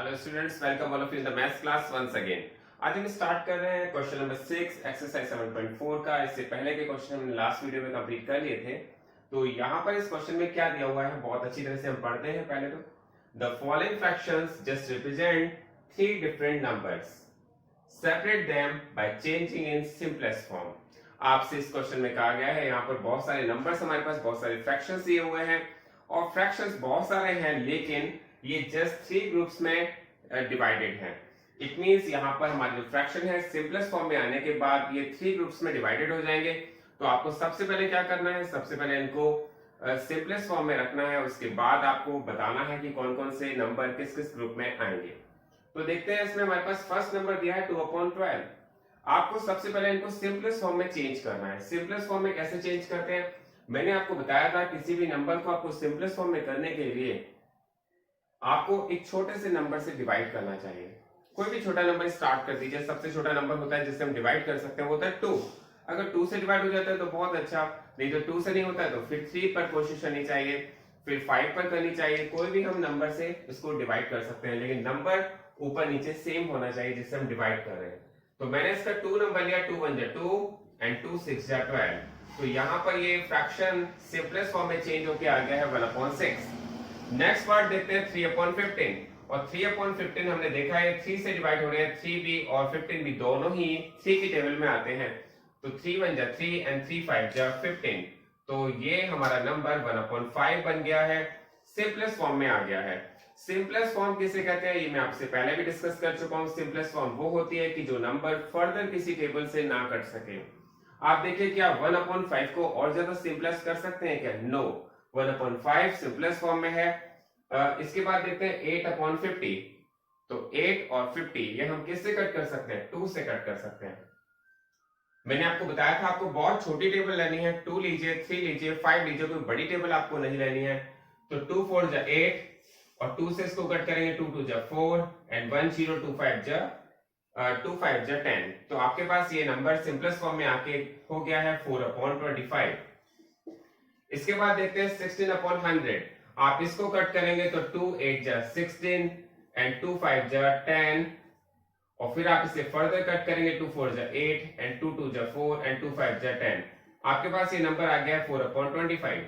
Hello students, welcome all of you in the maths class once again. आज हम start कर रहे हैं क्वेश्चन नंबर 6 एक्सरसाइज 7.4 का। इससे पहले के क्वेश्चन हमने लास्ट वीडियो में कंप्लीट कर लिए थे। तो यहाँ पर इस क्वेश्चन में क्या दिया हुआ है बहुत अच्छी तरह से हम पढ़ते हैं। पहले तो the following fractions just represent three different numbers, separate them by changing in simplest form. आपसे इस क्वेश्चन में कहा गया है यहाँ पर बहुत सारे नंबर्स हमारे पास, बहुत सारे फ्रैक्शंस दिए हुए हैं और फ्रैक्शंस बहुत सारे हैं, लेकिन ये जस्ट थ्री ग्रुप्स में डिवाइडेड है। इट मींस यहाँ पर हमारे जो फ्रैक्शन है सिंपलेस्ट फॉर्म में आने के बाद ये थ्री ग्रुप्स में डिवाइडेड हो जाएंगे। तो आपको सबसे पहले क्या करना है, सबसे पहले इनको सिंपलेस्ट फॉर्म में रखना है। उसके बाद आपको बताना है कि कौन कौन से नंबर किस किस ग्रुप में आएंगे। तो देखते हैं, इसमें हमारे पास फर्स्ट नंबर दिया है 2/12। आपको सबसे पहले इनको सिंपलेस्ट फॉर्म में चेंज करना है। सिंपलेस्ट फॉर्म में कैसे चेंज करते हैं, मैंने आपको बताया था किसी भी नंबर को आपको सिंपलेस्ट फॉर्म में करने के लिए आपको एक छोटे से नंबर से डिवाइड करना चाहिए। कोई भी छोटा नंबर स्टार्ट कर दीजिए। सबसे छोटा नंबर होता है जिससे हम डिवाइड कर सकते हैं, वो होता है 2। अगर 2 से डिवाइड हो जाता है तो बहुत अच्छा, नहीं तो 2 से नहीं होता है तो फिर 3 पर कोशिश करनी चाहिए, फिर 5 पर करनी चाहिए। कोई भी हम नंबर से इसको डिवाइड कर सकते हैं, लेकिन नंबर ऊपर नीचे सेम होना चाहिए जिससे हम डिवाइड कर रहे हैं। तो मैंने इसका 2 नंबर लिया, 2 1 जा 2 एंड 2 6 जा 12। तो यहाँ पर ये फ्रैक्शन सिंपलेस्ट फॉर्म में चेंज होकर आ गया है 1/6। नेक्स्ट पार्ट देखते हैं 3/15। और 3/15 हमने देखा है 3 से डिवाइड हो रहे हैं। 3 भी और 15 भी दोनों ही 3 की टेबल में आते हैं। तो 3 1 जा 3 एंड 3 5 जा 15। तो ये हमारा नंबर 1/5 बन गया है, सिंपलेस्ट फॉर्म में आ गया है। सिंपलेस्ट फॉर्म किसे कहते हैं ये मैं आपसे पहले भी डिस्कस कर चुका हूं। सिंपलेस्ट फॉर्म वो होती है कि जो नंबर फर्दर किसी टेबल से ना कट सके। आप देखिए, क्या 1/5 को और ज्यादा सिंपलेस्ट कर सकते हैं क्या? नो, 1/5 सिंपलेस्ट फॉर्म में है। इसके बाद देखते हैं 8/50। तो 8 और 50 ये हम किससे कट कर सकते हैं? 2 से कट कर सकते हैं। मैंने आपको बताया था आपको बहुत छोटी टेबल लेनी है। 2 लीजिए, 3 लीजिए, 5 लीजिए, कोई बड़ी टेबल आपको नहीं लेनी है। तो 2 4 जा 8 और 2 से इसको कट करेंगे, 2 2 जा 4 एंड 1 0 2 5 जा 2 5 जा 10। तो आपके पास ये नंबर सिंपलेस्ट फॉर्म में आके हो गया है 4/25। इसके बाद देखते हैं 16/100। आप इसको कट करेंगे तो 2 8 जा 16 एंड 2 5 जा 10। और फिर आप इसे फर्दर कट करेंगे, 2 4 जा 8 एंड 2 2 जा 4 एंड 2 5 जा 10। आपके पास ये नंबर आ गया है 4/25।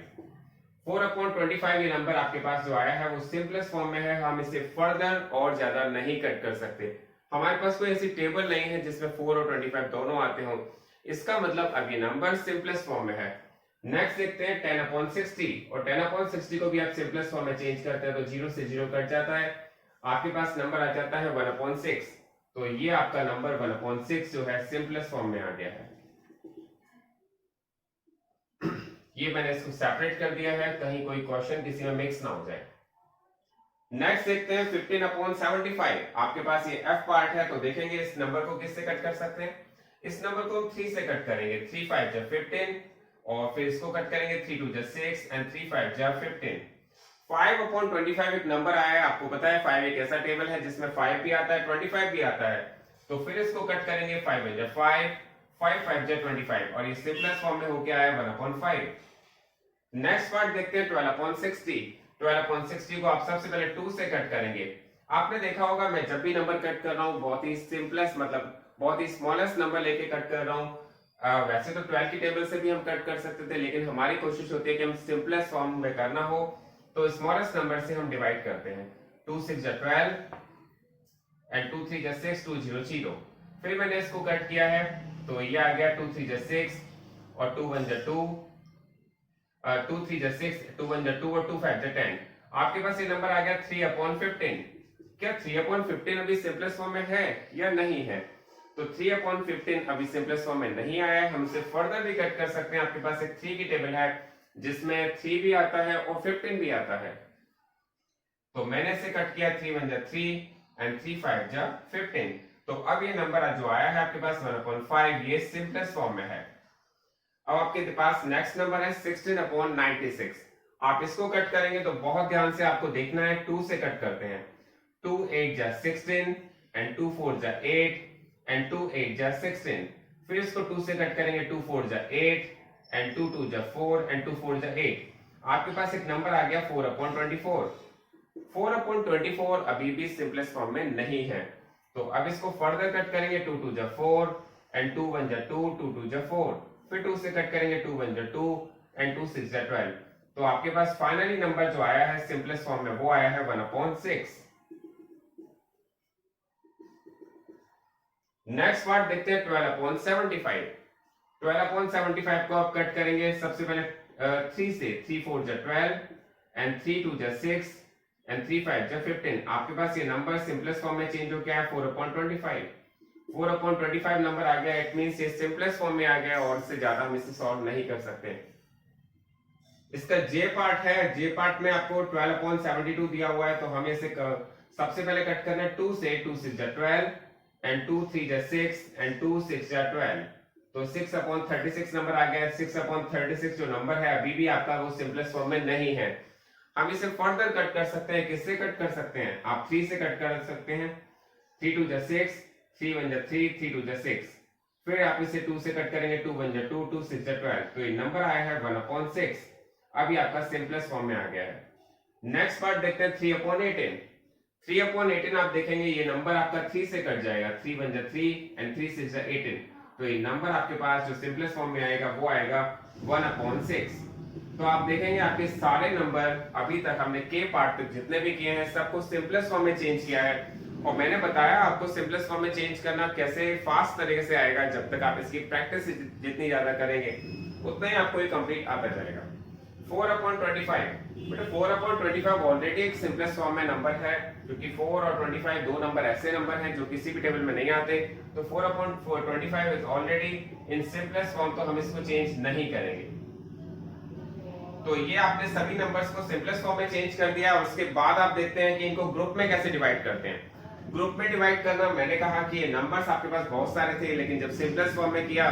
4/25 ये नंबर आपके पास जो आया है वो सिंपलेस्ट फॉर्म में है। हम इसे फर्दर और ज्यादा नहीं कट कर सकते। हमारे पास कोई ऐसी टेबल नहीं है जिसमें 4 और 25 दोनों आते हों। इसका मतलब अब ये नंबर सिंपलेस्ट फॉर्म में है। नेक्स्ट देखते हैं 10/60। और 10/60 को भी आप सिंपलेस्ट फॉर्म में चेंज करते हैं तो 0 से 0 कट जाता है, आपके पास नंबर आ जाता है 1/6। तो ये आपका नंबर 1/6 जो है सिंपलेस्ट फॉर्म में आ गया है। ये मैंने इसको सेपरेट कर दिया है, कहीं कोई क्वेश्चन किसी में मिक्स ना हो जाए। नेक्स्ट देखते हैं 15/75। आपके पास ये f पार्ट है, तो देखेंगे इस नंबर को किससे कट कर सकते हैं। इस नंबर को हम 3 से कट करेंगे, 3 5 जा 15 और फिर इसको कट करेंगे, 3 2 जा 6 एंड 3 5 जा 15। 5/25 एक नंबर आया है, आपको पता है 5 एक ऐसा टेबल है जिसमें 5 भी आता है 25 भी आता है। तो फिर इसको कट करेंगे, 5 1 जा 5 5 5 जा 25 और ये सिंपलेस्ट फॉर्म में होके आया 1/5। नेक्स्ट पार्ट देखते हैं 12/60। 12/60 को आप सबसे पहले 2 से कट करेंगे। आपने देखा होगा मैं जब भी नंबर कट कर रहा हूँ बहुत ही सिंपलेस्ट मतलब बहुत ही स्मॉलेस्ट नंबर लेके कट कर रहा हूँ। वैसे तो 12 की टेबल से भी हम कट कर सकते थे, लेकिन हमारी कोशिश होती है कि हम सिंपलेस्ट फॉर्म में करना हो तो स्मॉलेस्ट नंबर से हम डिवाइड करते हैं। 2 6 जा 12 एंड 2 3 जा 6 2 0 0। फिर मैंने इसको कट किया है तो ये आ गया 2 3 जा 6 और 2 1 जा 2, 2 3 जा 6, 2 1 जा 2 और 2 5 जा 10। आपके पास ये नंबर आ गया 3/15। क्या 3/15 अभी सिंपलेस्ट फॉर्म में है या नहीं है? तो 3/15 अभी सिंपलेस्ट फॉर्म में नहीं आया है। हम इसे फर्दर भी कट कर सकते हैं। आपके पास एक 3 की टेबल है जिसमें 3 भी आता है और 15 भी आता है। तो मैंने इसे कट किया, 3 1 जा 3 एंड 3 5 जा 15। तो अब ये नंबर जो आया है आपके पास 1/5, ये सिंपलेस्ट फॉर्म में है। अब आपके पास नेक्स्ट नंबर है 16/96। आप इसको कट करेंगे तो बहुत ध्यान से आपको देखना है, 2 से कट करते हैं। 2 8 जा 16 एंड 2 4 जा 8 एंड 2 8 जा 16। फिर इसको 2 से कट करेंगे, 2 4 जा 8 एंड 2 2 जा 4 एंड 2 4 जा 8। आपके पास एक नंबर आ गया 4/24। 4/24 अभी भी सिंपलेस्ट फॉर्म में नहीं है, तो अब इसको फर्दर कट करेंगे, 2 2 जा 4 एंड 2 1 जा 2, 2 2 जा 4, फिर 2 से कट करेंगे, 2 1 जा 2 एंड 2 6 जा 12। तो आपके पास फाइनली नंबर जो आया है सिंपलेस्ट फॉर्म में वो आया है 1/6। नेक्स्ट पार्ट देखते हैं 12/75। 12/75 को आप कट करेंगे सबसे पहले 3 से, 3 4 जा 12 एंड 3 2 जा 6 एंड 3 5 जा 15। आपके पास ये नंबर सिंपलेस्ट फॉर्म में चेंज हो गया है 4/25। 4/25 नंबर आ गया, इट मींस ये सिंपलेस्ट फॉर्म में आ गया और इससे ज्यादा हम इसे सॉल्व नहीं कर सकते। इसका जे पार्ट है, जे पार्ट में आपको 12/72 दिया हुआ है, तो हमें इसे सबसे पहले कट करना है 2 से, 2 6 जा 12 एंड 2 3 जा 6 एंड 2 6 जा 12, तो 6/36 नंबर आ गया। 6/36 जो नंबर है अभी भी आपका वो सिंपलेस्ट फॉर्म में नहीं है। हम इसे फर्दर कट कर सकते हैं, किससे कट कर सकते हैं, आप 3 से कट कर सकते हैं, 3 2 जा 6, 3 1 जा 3, 3 2 जा 6, फिर आप इसे 2 से कट करेंगे, 2 1 जा 2, 2 6 जा 12, तो ये नंबर आया है 1/6। अभी आपका सिंपलेस्ट फॉर्म में आ गया है। नेक्स्ट पार्ट देखते हैं 3/18। 3/18 आप देखेंगे ये नंबर आपका 3 से कट जाएगा, 3 1 जा 3 एंड 3 6 जा 18, तो ये नंबर आपके पास जो सिंपलेस्ट फॉर्म में आएगा वो आएगा 1/6। तो आप देखेंगे आपके सारे नंबर अभी तक हमने के पार्ट तक जितने भी किए हैं सबको सिंपलेस्ट फॉर्म में चेंज किया है, और मैंने बताया आपको सिंपलेस्ट फॉर्म में चेंज करना कैसे फास्ट तरीके से आएगा। जब तक आप इसकी प्रैक्टिस जितनी ज्यादा करेंगे उतना ही आपको ये कंप्लीट आता जाएगा। 4/25, बेटा 4/25 ऑलरेडी एक सिंपलेस्ट फॉर्म में नंबर है, क्योंकि 4 और 25 दो नंबर ऐसे नंबर हैं जो किसी भी टेबल में नहीं आते, तो 4/25 is already in simplest form, तो हम इसको चेंज नहीं करेंगे। तो ये आपने सभी नंबर्स को सिंपलेस्ट फॉर्म में चेंज कर दिया। और उसके बाद आप देखते हैं कि इनको ग्रुप में कैसे डिवाइड करते हैं। ग्रुप में डिवाइड करना, मैंने कहा कि ये नंबर्स आपके पास बहुत सारे थे, लेकिन जब सिंपलेस्ट फॉर्म में किया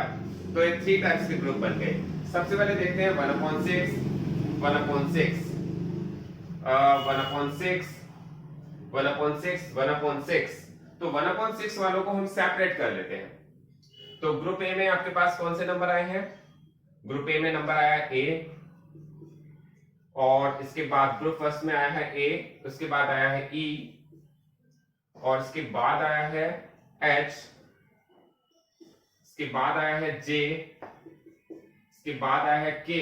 तो ये 3 टाइप्स के ग्रुप बन गए। सबसे पहले देखते हैं 1/6, 1/6, 1/6, 1/6, 1/6। तो 1/6 वालों को हम सेपरेट कर लेते हैं। तो ग्रुप ए में आपके पास कौन से नंबर आए हैं, ग्रुप ए में नंबर आया है ए, और इसके बाद ग्रुप फर्स्ट में आया है ए, उसके बाद आया है ई, और इसके बाद आया है एच, इसके बाद आया है जे, इसके बाद आया है के।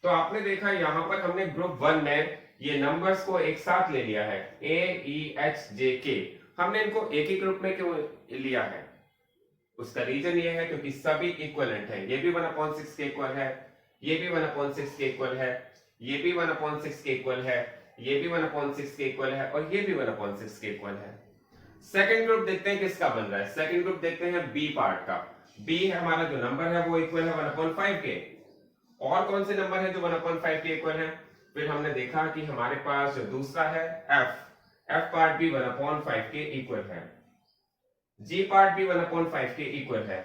तो आपने देखा यहां पर हमने ग्रुप 1 में ये नंबर्स को एक साथ ले लिया है, ए ई एच जे के। हमने इनको एक ही ग्रुप में क्यों लिया है, उसका रीजन ये है क्योंकि सभी इक्वलेंट है। ये भी 1/6 के इक्वल है, ये भी 1/6 के इक्वल है, ये भी 1/6 के इक्वल है, ये भी 1/6 के इक्वल है, और ये भी 1/6 के इक्वल है। सेकंड ग्रुप देखते हैं किसका बन रहा है। सेकंड ग्रुप देखते हैं बी पार्ट का। बी हमारा जो नंबर है वो इक्वल है 1/5 के। और कौन से नंबर है जो 1/5 के इक्वल है, फिर हमने देखा कि हमारे पास जो दूसरा है एफ, एफ पार्ट भी 1/5 के इक्वल है, जी पार्ट भी 1/5 के इक्वल है,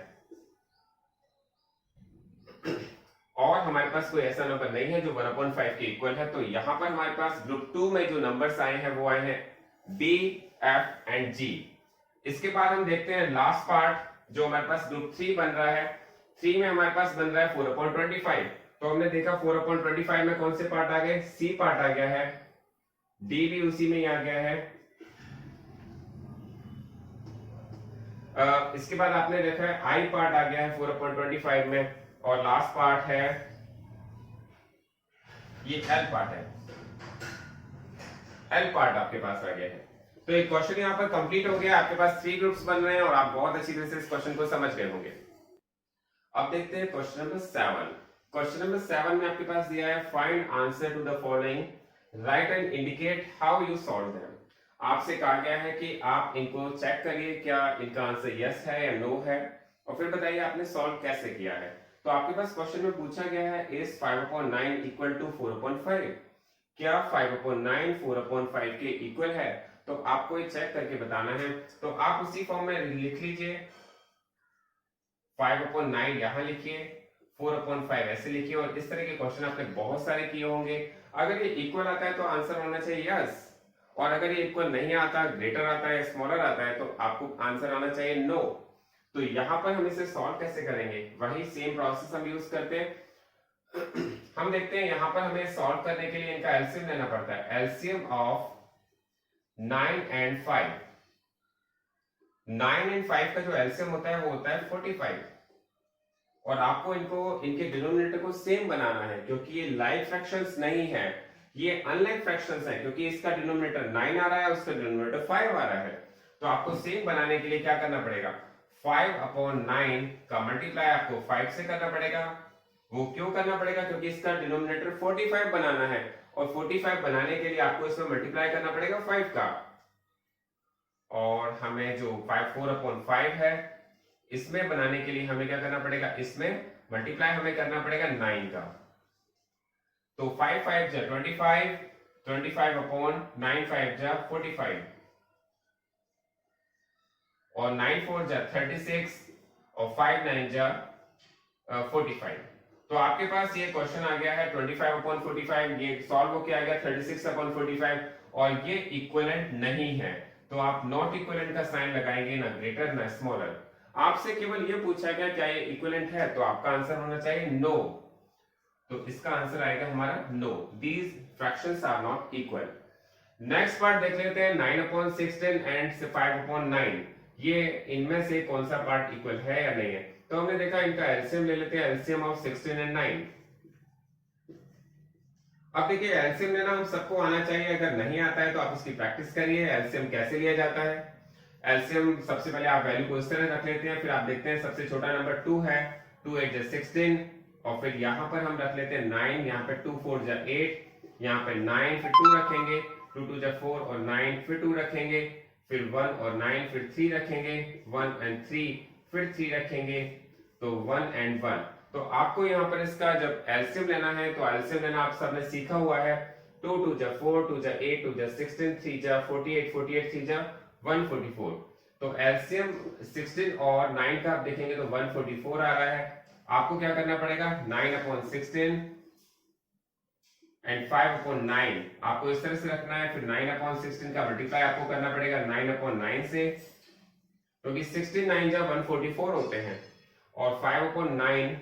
और हमारे पास कोई ऐसा नंबर नहीं है जो 1/5 के इक्वल है। तो यहां पर हमारे पास ग्रुप 2 में जो नंबर्स आए हैं वो आए हैं बी, एफ एंड जी। इसके बाद हम देखते हैं लास्ट पार्ट जो हमारे पास ग्रुप 3 बन रहा है। 3 में हमारे पास बन रहा है 4/25। तो हमने देखा 4/25 में कौन से पार्ट आ गए, सी पार्ट आ गया है, डी भी उसी में ही आ गया है। इसके बाद आपने देखा है आई पार्ट आ गया है 4/25 में, और लास्ट पार्ट है ये एल पार्ट है, एल पार्ट आपके पास आ गया है। तो एक क्वेश्चन यहाँ पर कंप्लीट हो गया। आपके पास 3 ग्रुप्स बन रहे हैं और आप बहुत अच्छी तरह से इस क्वेश्चन को समझ गए होंगे। अब देखते हैं क्वेश्चन नंबर 7। क्वेश्चन नंबर 7 में आपके पास दिया है find answer to the following, write and indicate how you solve them. आपसे कहा गया है कि आप इनको चेक करिए क्या इनका आंसर यस है या नो है, और फिर बताइए आपने सॉल्व कैसे किया है। तो आपके पास क्वेश्चन में पूछा गया है इज 5/9 इक्वल टू 4/5, क्या 5/9 4/5 के इक्वल है। तो आपको ये चेक करके बताना है। तो आप उसी फॉर्म में लिख लीजिए, 5/9 यहां लिखिए, 4/5 ऐसे लिखिए, और इस तरह के क्वेश्चन आपने बहुत सारे किए होंगे। अगर ये इक्वल आता है तो आंसर होना चाहिए यस, और अगर ये इक्वल नहीं आता, ग्रेटर आता है, स्मॉलर आता है, तो आपको आंसर आना चाहिए नो। तो यहां पर हम इसे सॉल्व कैसे करेंगे, वही सेम प्रोसेस हम यूज करते हैं। हम देखते हैं यहां पर हमें सॉल्व करने के लिए इनका एलसीएम लेना पड़ता है। LCM of 9 and 5। 9 एंड 5 का जो एलसीएम होता है वो होता है 45, और आपको इनके डिनोमिनेटर को सेम बनाना है, क्योंकि ये लाइक फ्रैक्शंस नहीं है, ये अनलाइक फ्रैक्शंस है, क्योंकि इसका डिनोमिनेटर 9 आ रहा है, उसका डिनोमिनेटर 5 आ रहा है। तो आपको सेम बनाने के लिए क्या करना पड़ेगा, 5/9 का मल्टीप्लाई आपको 5 से करना पड़ेगा। वो क्यों करना पड़ेगा, क्योंकि इसका डिनोमिनेटर 45 बनाना है, और 45 बनाने के लिए आपको इसमें मल्टीप्लाई करना पड़ेगा 5 का, और हमें जो 4/5 है इसमें बनाने के लिए हमें क्या करना पड़ेगा, इसमें मल्टीप्लाई हमें करना पड़ेगा 9 का। तो 5 5 जा 25, 25/9 5 जा 45, और 9 4 जा 36, और 5 9 जा 45। तो आपके पास ये क्वेश्चन आ गया है 25/45, ये सॉल्व होके आ गया 36/45, और ये इक्विवेलेंट नहीं है, तो आप नॉट इक्विवेलेंट का साइन लगाएंगे, ना ग्रेटर ना स्मॉलर। आपसे केवल ये पूछा गया क्या ये इक्विवेलेंट है, तो आपका आंसर होना चाहिए नो। तो इसका आंसर आएगा हमारा no, these fractions are not equal. Next part देख लेते हैं 9/16 एंड 5/9, ये इनमें से कौन सा पार्ट इक्वल है या नहीं है। तो हमने देखा इनका एलसीएम ले लेते हैं, एलसीएम ऑफ 16 एंड 9। अब देखिए एलसीएम लेना हम सबको आना चाहिए, अगर नहीं आता है तो आप उसकी प्रैक्टिस करिए। एलसीएम कैसे लिया जाता है, एलसीएम सबसे पहले आप वैल्यू को इस तरह रख लेते हैं, फिर आप देखते हैं सबसे छोटा नंबर 2 है, 2 8 जा 16, और फिर यहाँ पर हम रख लेते हैं 9, यहाँ पे 2 4 जा 8, यहाँ पे 9 फिर 2 रखेंगे, 2 2 जा 4 और 9 फिर 2 रखेंगे, फिर 1 और 9 फिर 3 रखेंगे, 1 एंड 3 फिर 3 रखेंगे, तो 1 एंड 1। तो आपको यहाँ पर इसका जब एलसीएम लेना है तो एलसीएम लेना आप सबने सीखा हुआ है, 2 2 जा 4, 2 जा 8, 2 जा 16, 3 जा 48, 48 3 जा 144। तो एलसीएम 16 और 9 का आप देखेंगे तो 144 आ रहा है। आपको क्या करना पड़ेगा, 9/16 एंड 5/9 आपको इस तरह से रखना है, फिर 9/16 का मल्टीप्लाई आपको करना पड़ेगा 9/9 से, क्योंकि 16 9 जा 144 होते हैं, और 5/9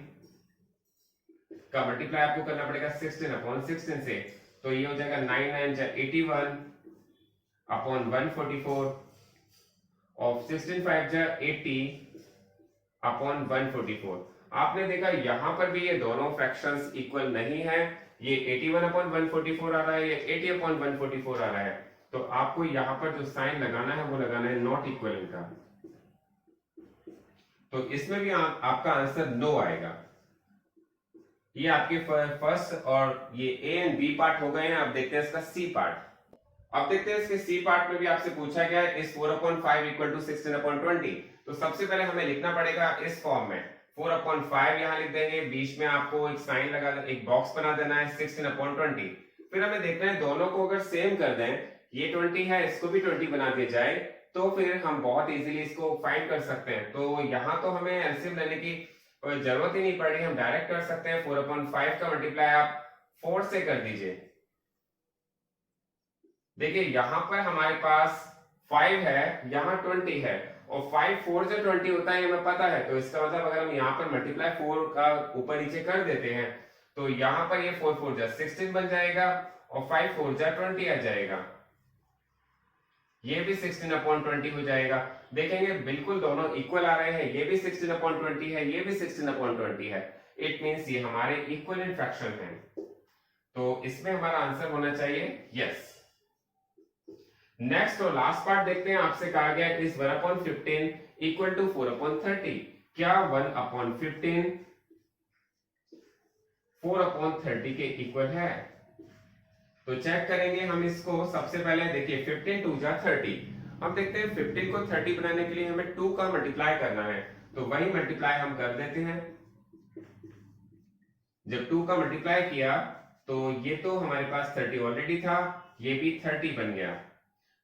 का मल्टीप्लाई आपको करना पड़ेगा 16/16 से, तो ये हो जाएगा 9 9 जा 81/144, और 16 5 जा 80/144। आपने देखा यहां पर भी ये दोनों फ्रैक्शंस इक्वल नहीं है, ये 81/144 आ रहा है, ये 80/144 आ रहा है। तो आपको यहां पर जो साइन लगाना है वो लगाना है नॉट इक्वल का। तो इसमें भी आपका आंसर नो आएगा। ये आपके फर्स्ट और ये ए एंड बी पार्ट हो गए हैं। अब देखते हैं इसका सी पार्ट। अब देखते हैं इसके सी पार्ट में भी आपसे पूछा गया है इस 4/5 इक्वल टू 16/20। तो सबसे पहले हमें लिखना पड़ेगा इस फॉर्म में, 4/5 यहां लिख देंगे, बीच में आपको एक साइन लगा एक बॉक्स बना देना है 16/20। फिर हमें देखना है दोनों को अगर सेम कर दें, ये 20 है इसको भी 20 बना दिया जाए, तो फिर हम बहुत इजीली इसको फाइंड कर सकते हैं। तो यहाँ तो हमें एलसीएम लेने की कोई जरूरत ही नहीं पड़ रही, हम डायरेक्ट कर सकते हैं। 4/5 का मल्टीप्लाई आप 4 से कर दीजिए। देखिए यहां पर हमारे पास 5 है, यहाँ 20 है, और 5 4 से 20 होता है, ये हमें पता है। तो इसका मतलब अगर हम यहाँ पर मल्टीप्लाई 4 का ऊपर नीचे कर देते हैं, तो यहाँ पर ये 4 4 जा 16 बन जाएगा, और 5 4 जा 20 आ जाएगा, ये भी 16/20 हो जाएगा। देखेंगे बिल्कुल दोनों इक्वल आ रहे हैं, ये भी 16/20 है, ये भी 16/20 है। इट मींस ये हमारे इक्विवेलेंट फ्रैक्शन हैं। तो इसमें हमारा आंसर होना चाहिए यस। नेक्स्ट और लास्ट पार्ट देखते हैं। आपसे कहा गया इस 1/15 इक्वल टू 4/30। क्या 1/15 4/30 के इक्वल है? तो चेक करेंगे हम इसको। सबसे पहले देखिए 15 2 जा 30। हम देखते हैं 15 को 30 बनाने के लिए हमें 2 का मल्टीप्लाई करना है, तो वही मल्टीप्लाई हम कर देते हैं। जब 2 का मल्टीप्लाई किया तो ये तो हमारे पास 30 ऑलरेडी था, ये भी 30 बन गया।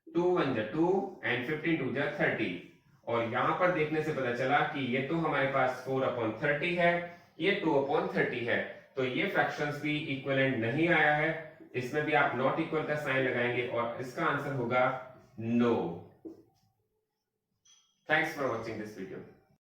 2 1 जा 2 एंड 15 2 जा 30, और यहां पर देखने से पता चला कि ये तो हमारे पास 4/30 है, ये 2/30 है। तो ये फ्रैक्शंस भी इक्विवेलेंट नहीं आया है, इसमें भी आप नॉट इक्वल का साइन लगाएंगे, और इसका आंसर होगा no. Thanks for watching this video.